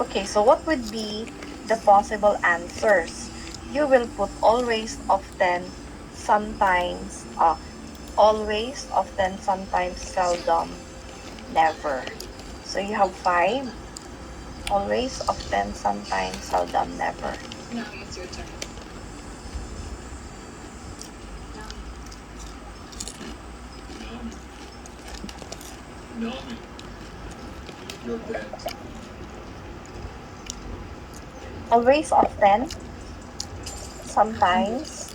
Okay, so what would be the possible answers? You will put always, often, sometimes, always, often, sometimes, seldom, never. So you have 5. Always, often, sometimes, seldom, never. Now it's your turn. Nami, you're dead. Always, often, sometimes,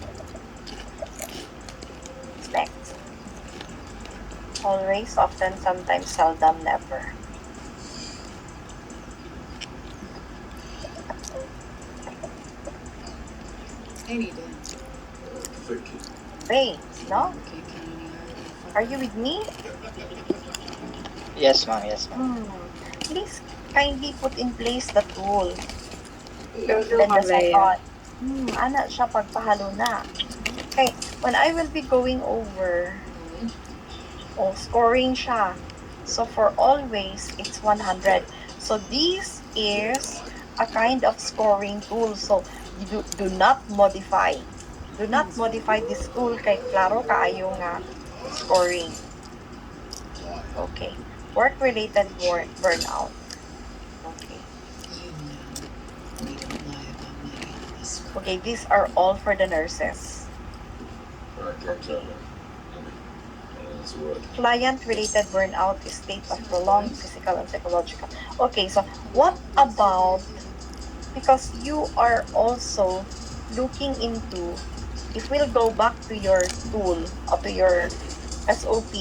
what's next? Always, often, sometimes, seldom, never. I need it. Vicky. Wait, no? Okay, can you Are you with me? Yes, ma'am. Yes, ma'am. Please kindly put in place the tool. Jojo Then the Mabea. second. Ana siya pagpahalo na. Okay, when I will be going over, scoring siya. So for always, it's 100. So this is a kind of scoring tool. So you do not modify. Do not modify this tool kay klaro kaayo nga scoring. Okay. Work-related burnout. Okay. We don't lie about money on this. Okay, these are all for the nurses. Okay. Client-related burnout is state of prolonged physical and psychological. Okay, so what about, because you are also looking into, if we'll go back to your tool or to your SOP,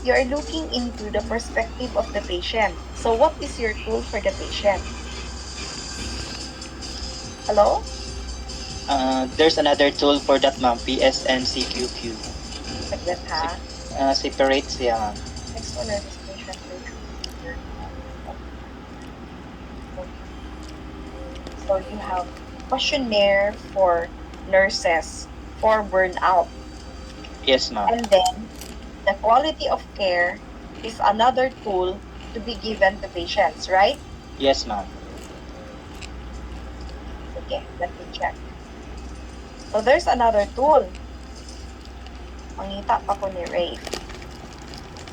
you are looking into the perspective of the patient. So what is your tool for the patient? Hello? There's another tool for that, ma'am. PSNCQQ. Saglit ha. Separates, yeah, ma'am. Next one is patient burnout. Okay. So you have questionnaire for nurses for burnout. Yes, ma'am. And then the quality of care is another tool to be given to patients, right? Yes, ma'am. Okay, let me check. So there's another tool. Mangita pa ko ni Ray.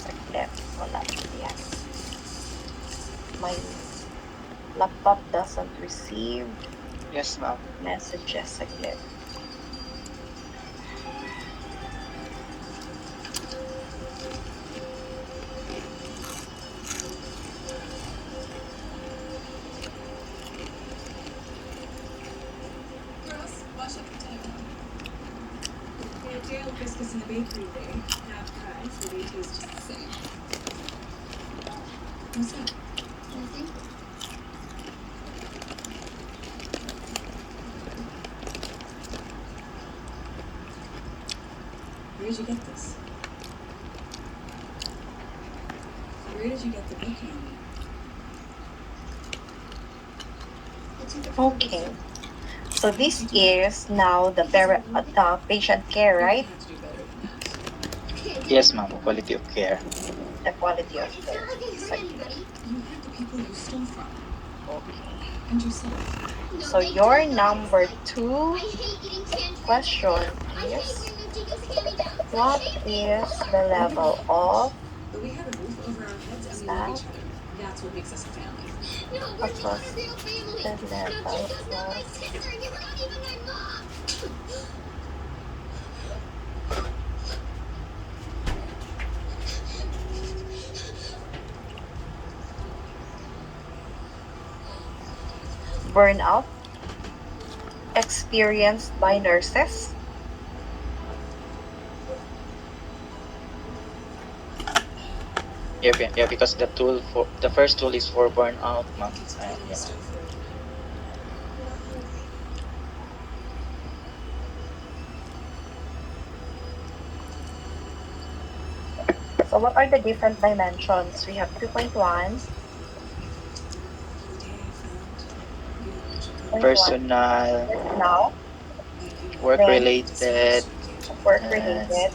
Saglit. Wala siya yan. My laptop doesn't receive Yes, ma'am. messages. Saglit. Girls, wash up your table. They have Dale biscuits in the bakery today. Half cut, so they taste just the same. What's up? Nothing. Where did you get this? Where did you get the book on me? Okay. So this is now the patient care, right? You have to do better than that. Yes, ma'am. Quality of care. The quality of It's care. not like I hurt anybody. You hurt the people you stole from. Okay. And yourself. No, So they your don't know number what it's 2 like. I hate eating tangerines. question I hate is, wearing those jiggles hand-me-downs. what I hate being is cold. the level of But we have a roof over our heads and we love that each other. That's what makes us a family. No, we're just not a across real family. the No, level Jessica's not my of sister, and you're not even my mom. burnout experienced by nurses? Yeah, because the first tool is for burnout, ma'am. Yeah. So what are the different dimensions? We have 2.1, Personal, now, then work-related, and work-related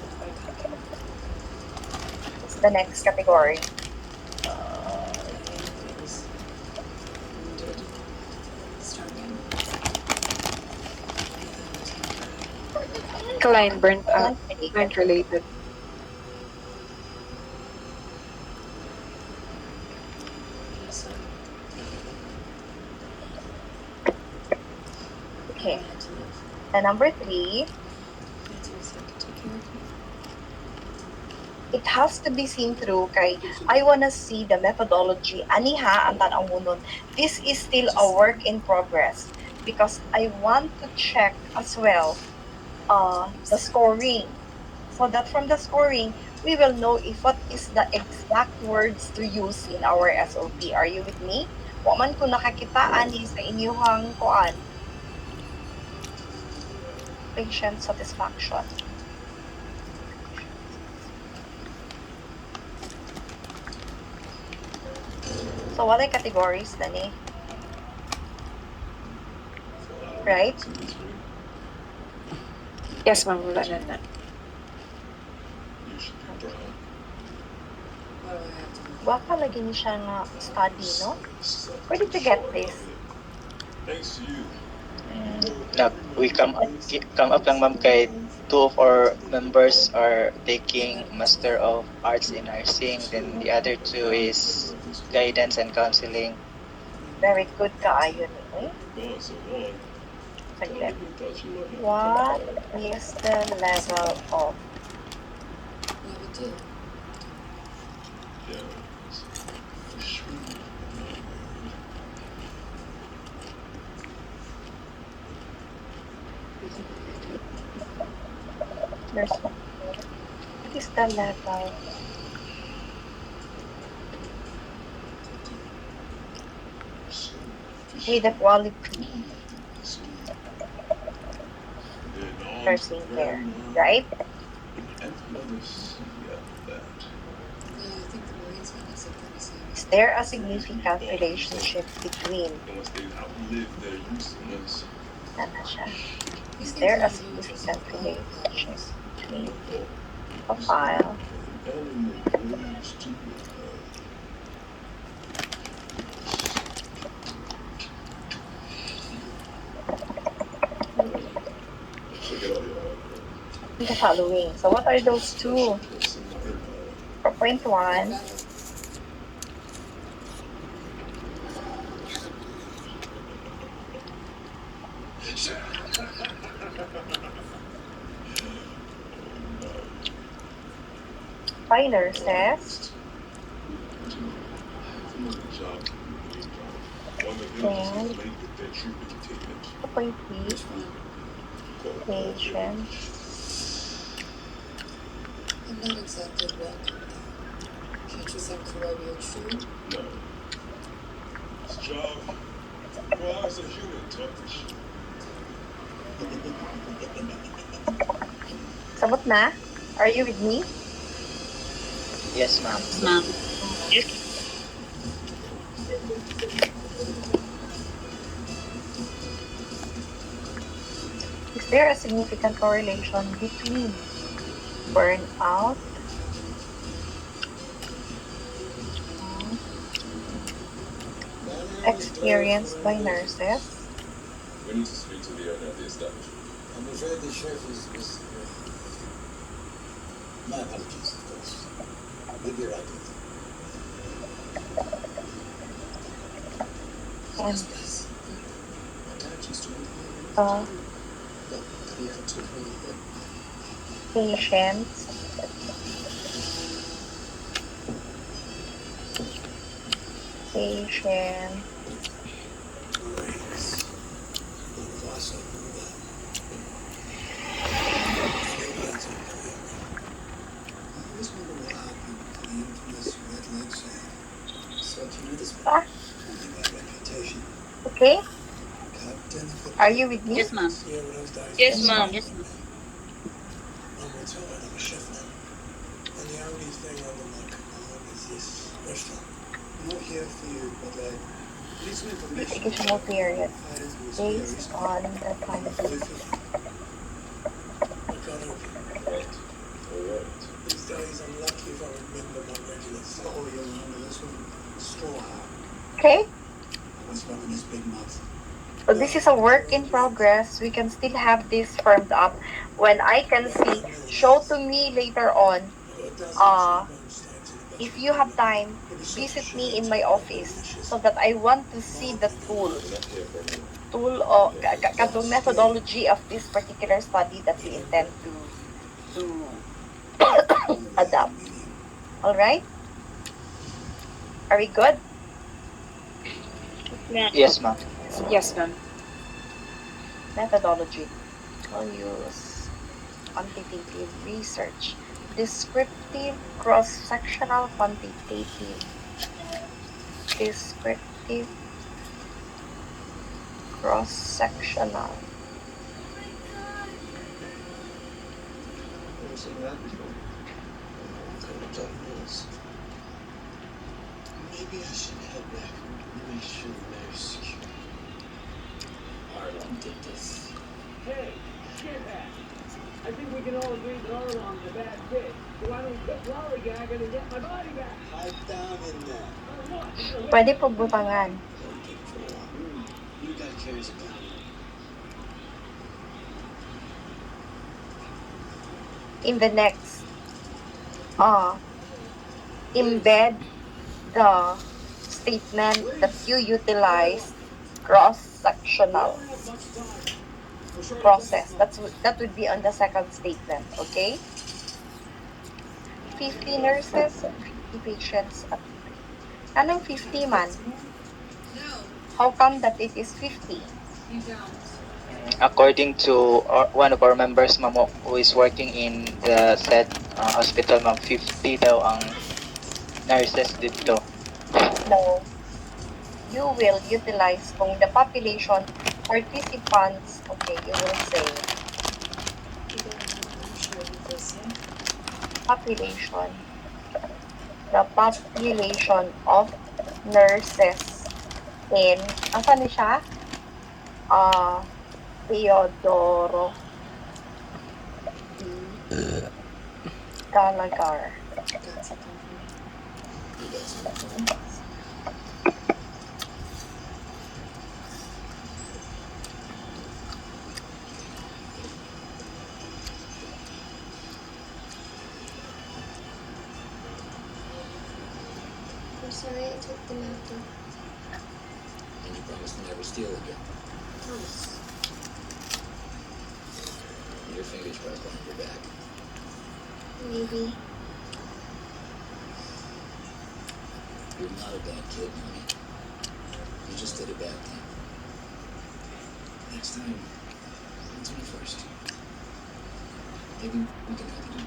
is the next category. uh, Client burnt out. Client related. Client related. Okay. And number 3, it has to be seen through kay I wanna see the methodology. Aniha, ang tanong mo nun, this is still a work in progress because I want to check as well the scoring. So that from the scoring, we will know if what is the exact words to use in our SOP. Are you with me? Wa man ko nakakitaan ni sa inyong kuan, patient satisfaction. So what are categories, Dani? Right? Yes, ma'am. Wala na na. You should be proud. Waka lagi ni siya nga study, no? Where did you get this? Thanks to you. We come up lang ma'am kay 2 of our members are taking Master of Arts in Nursing, then the other 2 is Guidance and Counseling. Very good kaayo ni. Eh? Gone so long. Saglit. Never thought you would have What is the level of Yeah, for sure. there's what is the level? With the quality nursing care, right? Is there a significant relationship between Unless they outlive their usefulness. ano siya? Is there a significant relationship between profile And the grades too. Check it out, y'all. and the following? So what are those two? For point 1, by nurses, and 2.3, patients. I'm not exactly welcome though. Can't you send proverbial true? No. This job requires a human touch. Sabot na? Are you with me? Yes, ma'am. Is there a significant correlation between burnout experienced by nurses We need to speak to the owner of the establishment. I'm afraid the chef is my apologies, of course. We'll be right with you. and Yes, please. My dad used to work here. uh, But he had to really patients patient Grace. None of us are doing that. I always wonder what happened to the infamous red leg side. So you know this ah, only by reputation. okay? Captain of the Are you with me? Yes, ma'am. Yeah, when those days Yes, were ma'am. over, Yes, ma'am. I'm retired, I'm a chef now. And the only thing under my command is this restaurant. I'm not here for you, but like, need some information. Educational period Based based on the finding. I can't help you. Alright. These days I'm lucky if I remember my regulars. Oh, you'll remember this one. Straw hat. Okay? I was running this big mouth. So this is a work in progress. We can still have this firmed up. When I can see, show to me later on. If you have time, visit me in my office so that I want to see the tool or the methodology of this particular study that we intend to adapt. All right? Are we good? Yes, ma'am. Yes, ma'am. Methodology. We'll use quantitative research, descriptive, cross-sectional, quantitative, descriptive, cross-sectional. Never seen that before. Kind of tough news. Maybe I should head back and make sure the matter's secure. Arlong did this. Hey, shithead. I think we can all agree that Arlong's a bad bitch. So why don't we quit lollygagging and get my body back? Pipe down in there. Or what? Pwede pagbutangan. Don't take it for a while. You gotta carry us down. In the next, embed the statement that you utilize cross-sectional process. That would be on the second statement, okay? 50 nurses, 50 patients. Anong 50 man? No, How come that it is 50? you don't. According to one of our members, ma'am, who is working in the said hospital, ma'am, 50 daw ang nurses dito. No. You will utilize kung the population participants, okay, you will say population, the population of nurses in, asan ni siya? Teodoro Gallagher. I'm sorry I took them out though. And you promised to never steal again. Promise. Your fingers crossed behind your back. Maybe. You're not a bad kid, mommy. You just did a bad thing. Next time, it's me first. Maybe we can help you.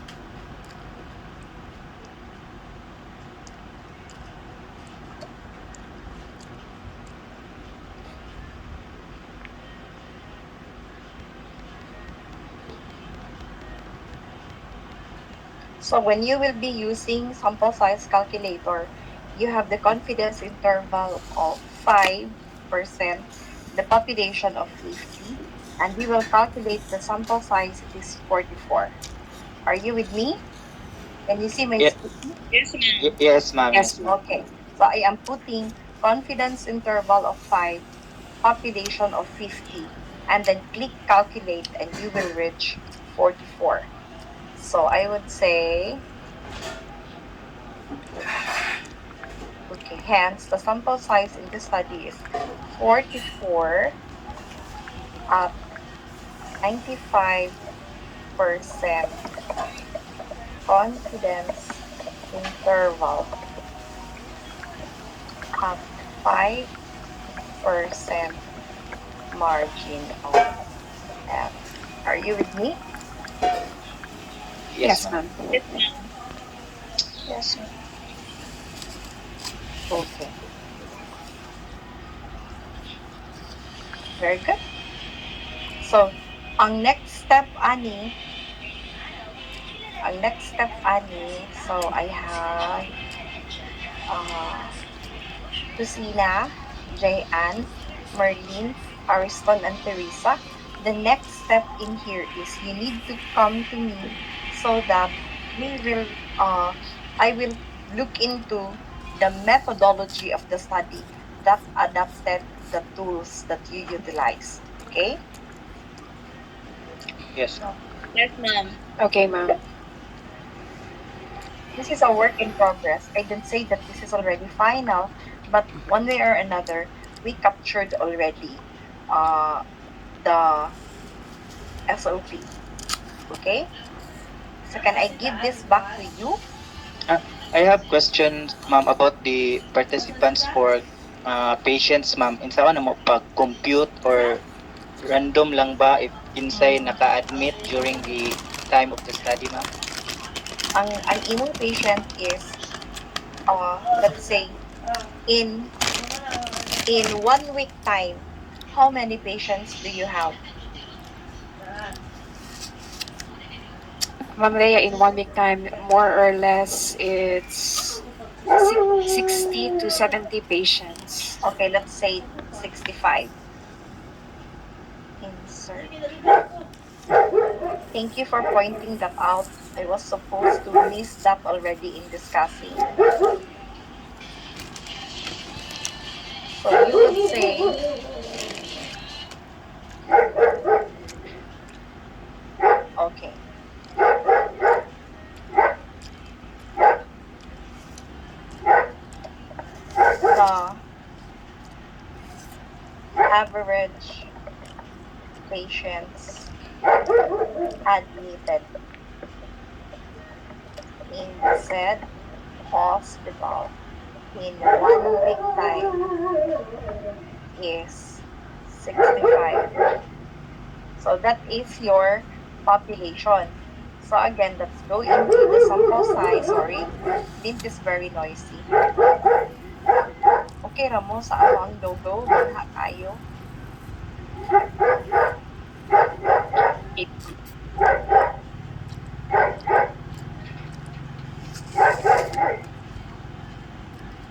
So when you will be using sample size calculator, you have the confidence interval of 5%, the population of 50, and we will calculate the sample size, it is 44. Are you with me? Can you see my Yeah. screen? Yes, ma'am. Yes, Yes, ma'am. Okay. So I am putting confidence interval of 5, population of 50, and then click calculate and you will reach 44. So I would say, okay, hence the sample size in this study is 44 at 95% confidence interval at 5% margin of error. Are you with me? Yes, yes, ma'am. ma'am. Yes. Okay. Very good. So, ang next step, Ani, so I have Lucina, Jayan, Merlin, Ariston, and Teresa. The next step in here is you need to come to me so that we will, I will look into the methodology of the study that adapted the tools that you utilize. Okay? Yes, ma'am. Yes, ma'am. Okay, ma'am. This is a work in progress. I didn't say that this is already final, but one way or another, we captured already the SOP. Okay? So can I give this back to you? Ah, I have questions, ma'am, about the participants for patients, ma'am. Insa ka na mo pag-compute or random lang ba if kinsay naka-admit during the time of the study, ma'am? Ang imong patient is, let's say, in 1 week time, how many patients do you have? Ma'am Leia, in 1 week time, more or less, it's 60 to 70 patients. Okay, let's say 65. Insert. Thank you for pointing that out. I was supposed to miss that already in discussing. So you would say, okay, the average patients admitted in the said hospital in 1 week time is 65. So that is your population. So again, let's go into the sample size. Sorry, Lint is very noisy. Okay, Ramo, sa amang logo, banha kayo.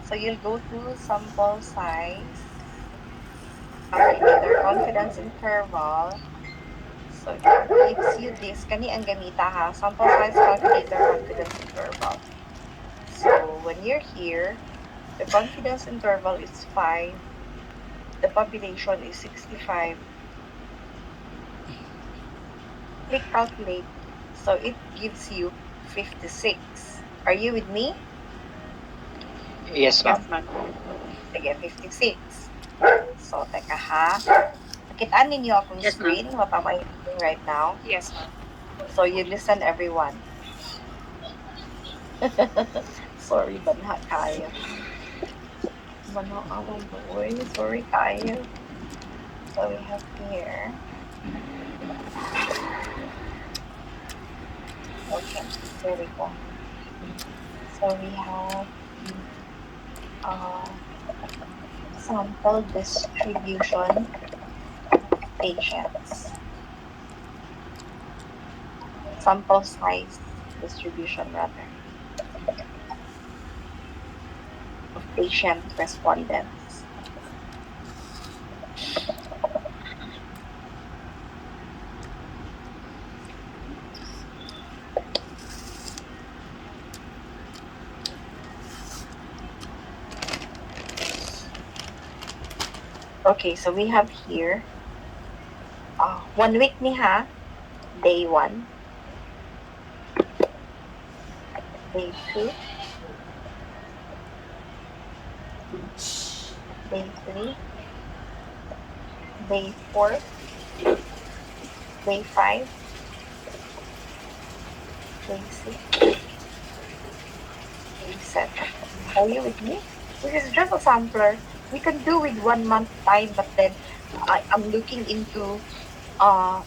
So you'll go to sample size, calculator, confidence interval. So it gives you this. Kani ang gamita ha. Sample size, calculator, confidence interval. So when you're here, the confidence interval is 5. The population is 65. Click calculate. So it gives you 56. Are you with me? Yes, ma'am. Yes, ma'am. Sige, 56. So, teka ha. Nakitaan ninyo akong Yes, ma'am. screen, what am I doing right now? Yes, ma'am. So, you listen everyone. Sorry, banha kayo. Banha awang boy. Sorry kayo. So, we have here. Okay, there we go. So, we have uh, sample distribution patients. Sample size distribution rather of patient respondents. Okay, so we have here 1 week ni ha, day 1, day 2, day 3, day 4, day 5, day 6, day 7. Are you with me? This is just a sampler. We can do with 1 month time, but then I'm looking into how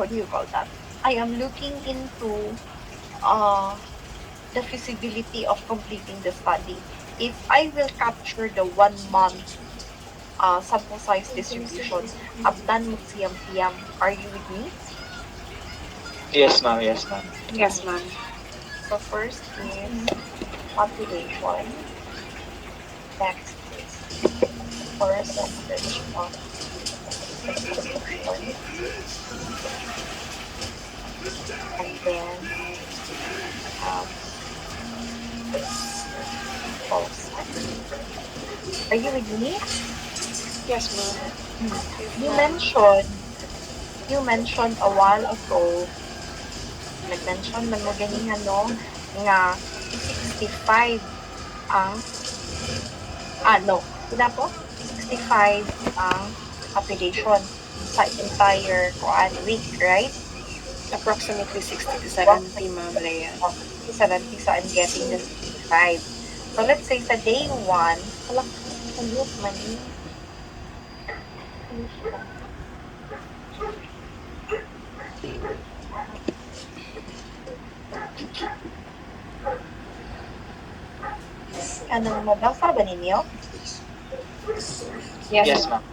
do you call that? I am looking into the feasibility of completing the study. If I will capture the 1 month sample size distribution, abdan mo siyam-siyam. Are you with me? Yes, ma'am. Yes, ma'am. Yes, ma'am. So first is population. Next is percentage of population. And then have pulse. Are you with me? Yes, ma'am. You mentioned a while ago, nag-mention man mo ganihan no, nga 65 ang no, pila po? 65 ang population sa entire kuan week, right? Approximately 60 to 70, Approximately Ma'am Leia. 60 to 70, so I'm getting the 65. So let's say sa day 1, hala, ayot man ni. Anong mabasa ba ninyo? Please. This is all we have. Yes, Yes, ma'am. ma'am.